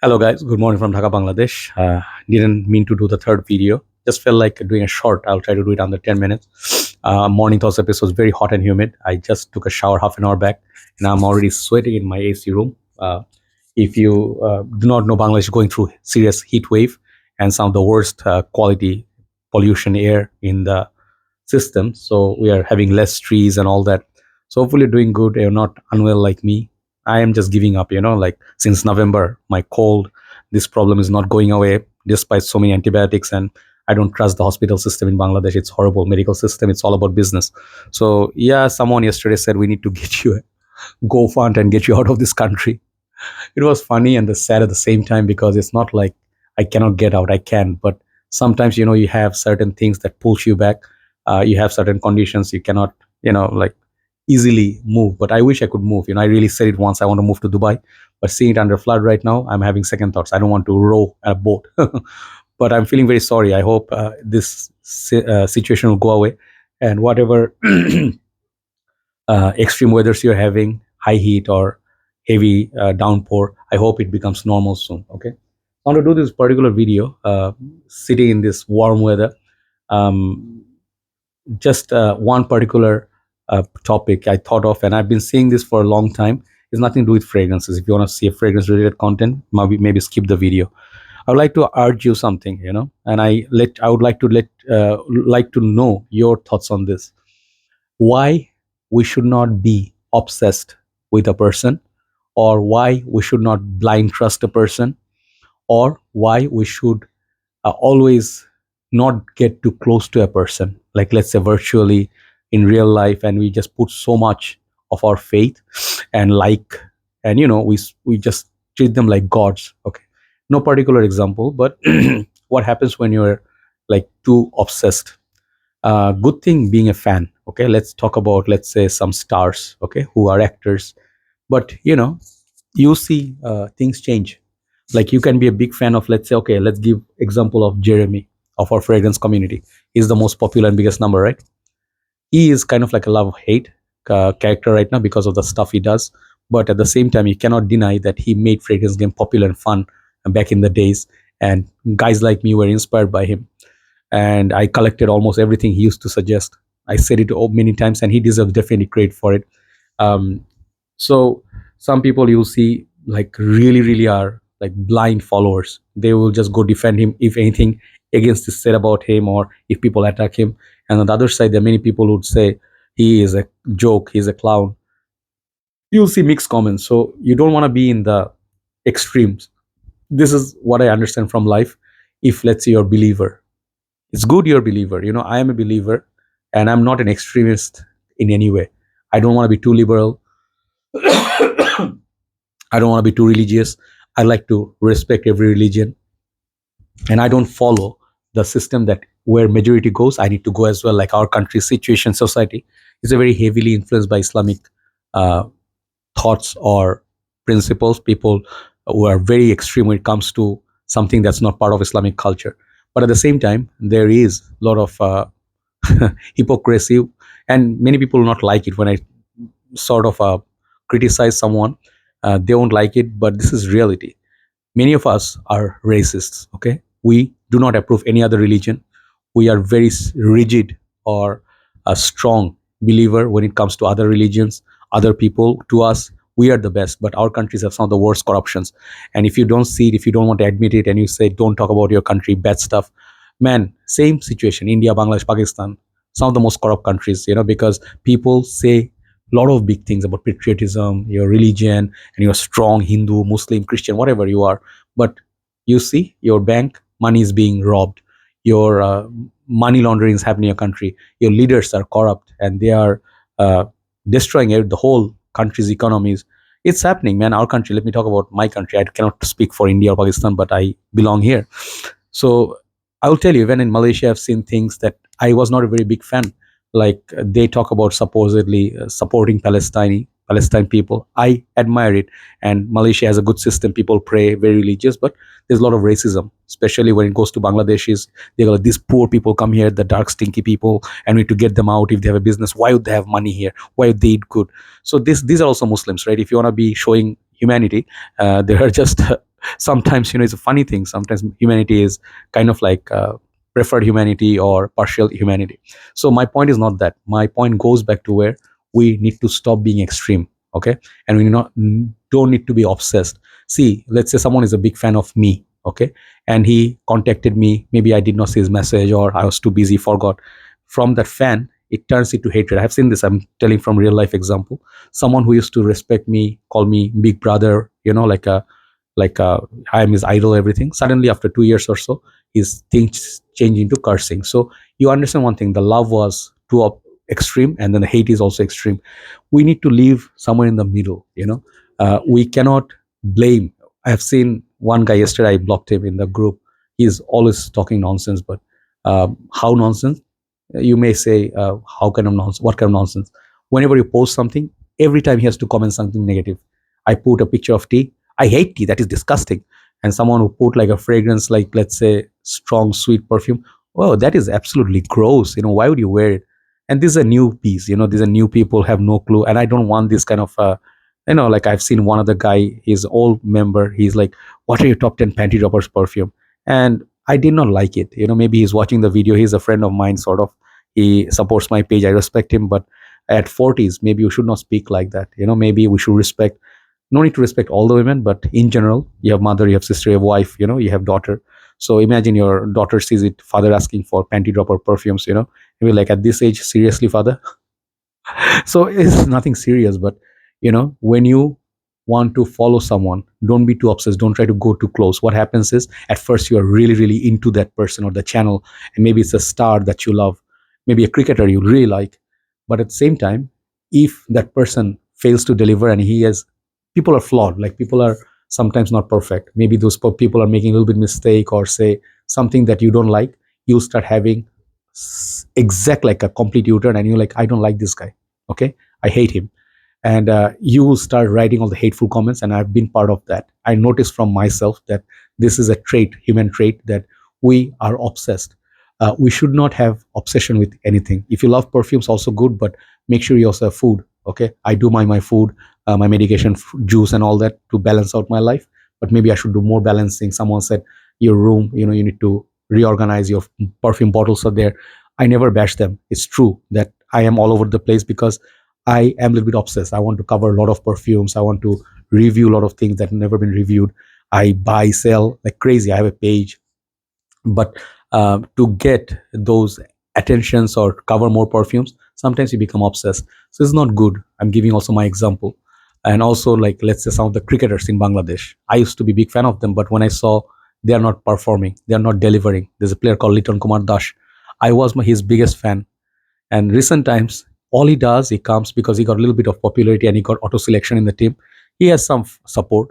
Hello guys, good morning from Dhaka, Bangladesh. Didn't mean to do the third video. Just felt like doing a short. I'll try to do it under 10 minutes. Morning thoughts episode was very hot and humid. I just took a shower half an hour back and I'm already sweating in my AC room. If you do not know, Bangladesh is going through serious heat wave and some of the worst quality pollution air in the system. So we are having less trees and all that. So hopefully doing good. You're not unwell like me. I am just giving up, like since November, my cold, this problem is not going away despite so many antibiotics. And I don't trust the hospital system in Bangladesh. It's horrible. Medical system, it's all about business. So yeah, someone yesterday said we need to get you a go fund and get you out of this country. It was funny and the sad at the same time because it's not like I cannot get out. I can, but sometimes you have certain things that pulls you back. You have certain conditions you cannot like easily move. But I wish I could move. I really said it once. I want to move to Dubai, but seeing it under flood right now, I'm having second thoughts. I don't want to row a boat. But I'm feeling very sorry. I hope this situation will go away, and whatever extreme weathers you're having, high heat or heavy downpour, I hope it becomes normal soon. Okay. I want to do this particular video sitting in this warm weather. Um, just one particular topic I thought of, and I've been saying this for a long time. It's nothing to do with fragrances. If you want to see a fragrance related content, maybe skip the video. I would like to urge you something, and I would like to know your thoughts on this. Why we should not be obsessed with a person, or why we should not blind trust a person, or why we should always not get too close to a person, like let's say virtually in real life, and we just put so much of our faith and and we just treat them like gods. Okay, no particular example, but what happens when you're like too obsessed? Good thing being a fan. Okay, let's talk about, let's say, some stars, okay, who are actors, but you see things change. Like you can be a big fan of, let's say, okay, let's give example of Jeremy of our fragrance community. He's the most popular and biggest number, right? He is kind of like a love hate character right now because of the stuff he does, but at the same time you cannot deny that he made fragrance game popular and fun back in the days, and guys like me were inspired by him, and I collected almost everything he used to suggest. I said it many times, and he deserves definitely credit for it. um, so some people you'll see like really are like blind followers. They will just go defend him if anything against is said about him, or if people attack him. And on the other side, there are many people who would say he is a joke, he's a clown. You'll see mixed comments. So you don't want to be in the extremes. This is what I understand from life. If let's say you're a believer, it's good you're a believer. I am a believer, and I'm not an extremist in any way. I don't want to be too liberal. I don't want to be too religious. I like to respect every religion, and I don't follow the system that where majority goes, I need to go as well. Like our country situation, society is a very heavily influenced by Islamic uh, thoughts or principles. People who are very extreme when it comes to something that's not part of Islamic culture. But at the same time, there is a lot of hypocrisy, and many people will not like it when I sort of criticize someone. They won't like it, but this is reality. Many of us are racists. Okay, we do not approve any other religion. We are very rigid or a strong believer when it comes to other religions, other people. To us, we are the best, but our countries have some of the worst corruptions. And if you don't see it, if you don't want to admit it, and you say don't talk about your country, bad stuff, man, same situation. India, Bangladesh, Pakistan, some of the most corrupt countries. Because people say a lot of big things about patriotism, your religion, and you're strong Hindu, Muslim, Christian, whatever you are. But you see, your bank money is being robbed. Your money laundering is happening in your country. Your leaders are corrupt, and they are destroying the whole country's economies. It's happening, man. Our country. Let me talk about my country. I cannot speak for India or Pakistan, but I belong here. So I will tell you, even in Malaysia, I've seen things that I was not a very big fan. Like they talk about supposedly supporting Palestine people. I admire it, and Malaysia has a good system. People pray, very religious, but there's a lot of racism, especially when it goes to Bangladeshis. They go, these poor people come here, the dark, stinky people, and we need to get them out. If they have a business, why would they have money here? Why would they eat good? So these are also Muslims, right? If you want to be showing humanity, there are just Sometimes, it's a funny thing. Sometimes humanity is kind of like preferred humanity or partial humanity. So my point is not that. My point goes back to where we need to stop being extreme. Okay. And we don't need to be obsessed. See, let's say someone is a big fan of me. Okay. And he contacted me, maybe I did not see his message, or I was too busy, forgot. From that fan, it turns into hatred. I've seen this. I'm telling from real life example. Someone who used to respect me, call me big brother, like a like I am his idol, everything. Suddenly, after 2 years or so, his things change into cursing. So you understand one thing: the love was too extreme, and then the hate is also extreme. We need to live somewhere in the middle. We cannot blame. I have seen one guy yesterday. I blocked him in the group. He's always talking nonsense, but how nonsense? You may say, how kind of nonsense? What kind of nonsense? Whenever you post something, every time he has to comment something negative. I put a picture of tea. I hate tea. That is disgusting. And someone who put like a fragrance, like let's say strong sweet perfume. Oh, that is absolutely gross. Why would you wear it? And this is a new piece. These are new people, have no clue. And I don't want this kind of like I've seen one other guy, he's old member. He's like, what are your top 10 panty droppers perfume? And I did not like it. Maybe he's watching the video. He's a friend of mine, sort of. He supports my page. I respect him, but at 40s, maybe you should not speak like that. Maybe we should respect. No need to respect all the women, but in general, you have mother, you have sister, you have wife, you have daughter. So imagine your daughter sees it, father asking for panty dropper perfumes. You'll be like, at this age, seriously, father? So it's nothing serious, but when you want to follow someone, don't be too obsessed, don't try to go too close. What happens is, at first you are really really into that person or the channel, and maybe it's a star that you love, maybe a cricketer you really like. But at the same time, if that person fails to deliver, and he has, people are flawed, like people are sometimes not perfect, maybe those people are making a little bit mistake or say something that you don't like, you start having exact like a complete u-turn, and you're like, I don't like this guy. Okay, I hate him. And you will start writing all the hateful comments, and I've been part of that. I noticed from myself that this is a trait, human trait, that we are obsessed. We should not have obsession with anything. If you love perfumes, also good, but make sure you also have food. Okay, I do my food, my medication, juice and all that to balance out my life, but maybe I should do more balancing. Someone said your room, you need to reorganize. Your perfume bottles are there. I never bash them. It's true that I am all over the place because I am a little bit obsessed. I want to cover a lot of perfumes. I want to review a lot of things that have never been reviewed. I buy, sell like crazy. I have a page. But to get those attentions or cover more perfumes, sometimes you become obsessed. So it's not good. I'm giving also my example. And also, like, let's say some of the cricketers in Bangladesh. I used to be a big fan of them, but when I saw they are not performing, they are not delivering. There's a player called Liton Kumar Dash. I was his biggest fan. And recent times, all he does, he comes because he got a little bit of popularity and he got auto selection in the team. He has some support,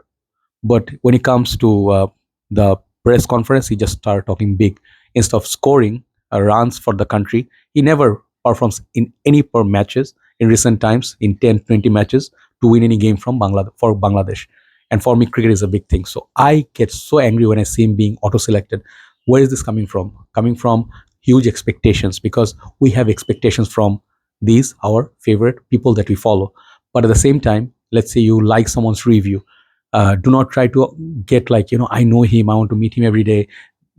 but when it comes to the press conference, he just started talking big. Instead of scoring runs for the country, he never performs in any per matches in recent times, in 10, 20 matches to win any game from Bangladesh. And for me, cricket is a big thing. So I get so angry when I see him being auto selected. Where is this coming from? Coming from huge expectations, because we have expectations from these our favorite people that we follow. But at the same time, let's say you like someone's review, do not try to get like, I know him, I want to meet him every day.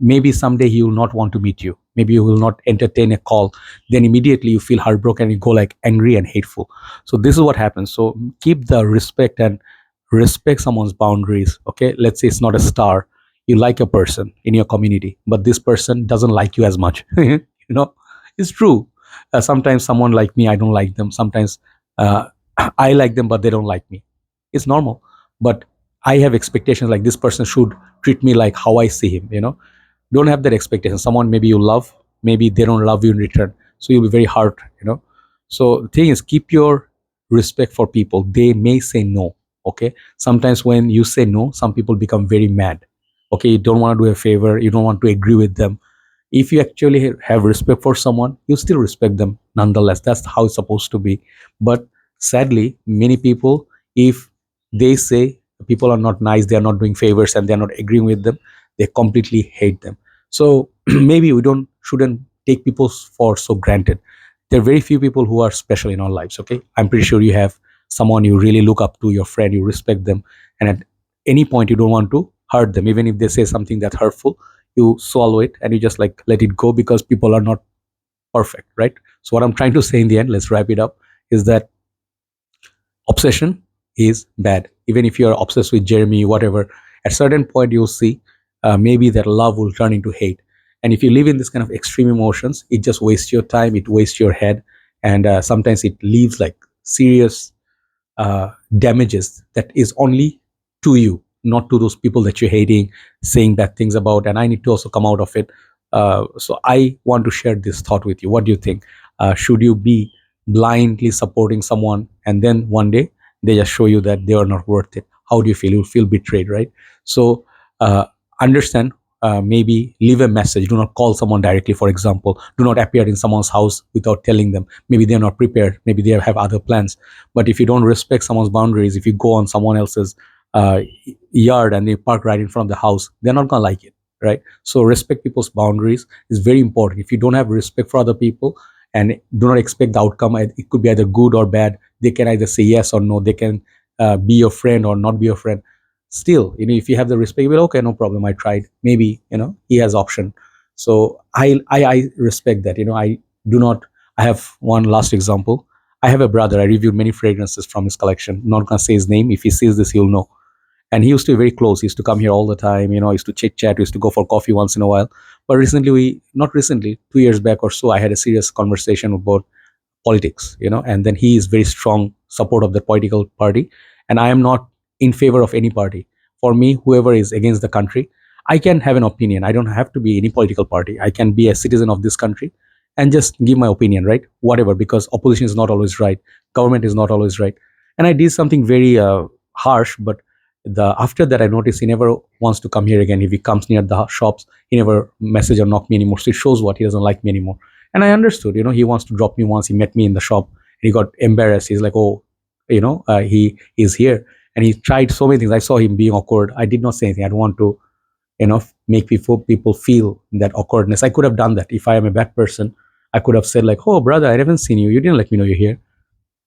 Maybe someday he will not want to meet you, maybe you will not entertain a call, then immediately you feel heartbroken and you go like angry and hateful. So this is what happens. So keep the respect and respect someone's boundaries. Okay, let's say it's not a star, you like a person in your community, but this person doesn't like you as much. It's true. Sometimes someone like me, I don't like them. Sometimes uh, I like them, but they don't like me. It's normal. But I have expectations like this person should treat me like how I see him. Don't have that expectation. Someone maybe you love, maybe they don't love you in return, so you'll be very hurt. So the thing is, keep your respect for people. They may say no. Okay, sometimes when you say no, some people become very mad. Okay, you don't want to do a favor, you don't want to agree with them. If you actually have respect for someone, you still respect them nonetheless. That's how it's supposed to be. But sadly, many people, if they say people are not nice, they are not doing favors, and they're not agreeing with them, they completely hate them. So maybe we don't shouldn't take people for so granted. There are very few people who are special in our lives. Okay, I'm pretty sure you have someone you really look up to, your friend, you respect them, and at any point you don't want to hurt them. Even if they say something that's hurtful, you swallow it and you just like let it go, because people are not perfect, right? So what I'm trying to say in the end, let's wrap it up, is that obsession is bad. Even if you're obsessed with Jeremy, whatever, at certain point you'll see maybe that love will turn into hate. And if you live in this kind of extreme emotions, it just wastes your time, it wastes your head, and sometimes it leaves like serious damages that is only to you, not to those people that you're hating, saying bad things about. And I need to also come out of it. So I want to share this thought with you. What do you think? Should you be blindly supporting someone and then one day they just show you that they are not worth it? How do you feel? You feel betrayed, right? So uh, understand. Maybe leave a message. Do not call someone directly, for example. Do not appear in someone's house without telling them. Maybe they're not prepared. Maybe they have other plans. But if you don't respect someone's boundaries, if you go on someone else's uh, yard and they park right in front of the house, they're not gonna like it, right? So respect people's boundaries is very important. If you don't have respect for other people and do not expect the outcome, it could be either good or bad. They can either say yes or no. They can be your friend or not be your friend. Still, if you have the respect, you will, okay, no problem. I tried. Maybe he has option. So I respect that. I do not. I have one last example. I have a brother. I reviewed many fragrances from his collection. Not gonna say his name. If he sees this, he'll know. And he used to be very close. He used to come here all the time. Used to chit chat. We used to go for coffee once in a while. But recently, not recently, 2 years back or so, I had a serious conversation about politics, and then he is very strong support of the political party, and I am not in favor of any party. For me, whoever is against the country, I can have an opinion. I don't have to be any political party. I can be a citizen of this country and just give my opinion, right? Whatever, because opposition is not always right, government is not always right. And I did something very harsh, but the after that I noticed he never wants to come here again. If he comes near the shops, he never message or knock me anymore. So it shows what he doesn't like me anymore. And I understood, he wants to drop me once. He met me in the shop and he got embarrassed. He's like, oh, he is here. And he tried so many things. I saw him being awkward. I did not say anything. I don't want to, make people feel that awkwardness. I could have done that. If I am a bad person, I could have said like, oh, brother, I haven't seen you. You didn't let me know you're here.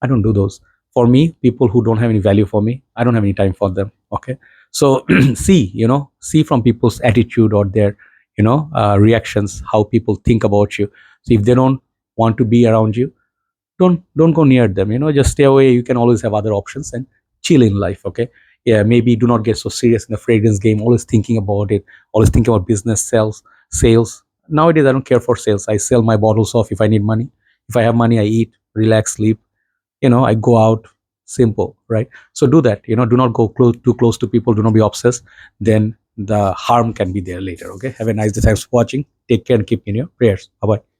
I don't do those. For me, people who don't have any value for me, I don't have any time for them. Okay. So see from people's attitude or their, reactions, how people think about you. So if they don't want to be around you, don't go near them. Just stay away. You can always have other options and chill in life. Okay. Yeah, maybe do not get so serious in the fragrance game. Always thinking about it. Always thinking about business, sales. Nowadays, I don't care for sales. I sell my bottles off if I need money. If I have money, I eat, relax, sleep. I go out. Simple, right? So do that. Do not go too close to people. Do not be obsessed. Then the harm can be there later. Okay. Have a nice day. Thanks for watching. Take care and keep in your prayers. Bye bye.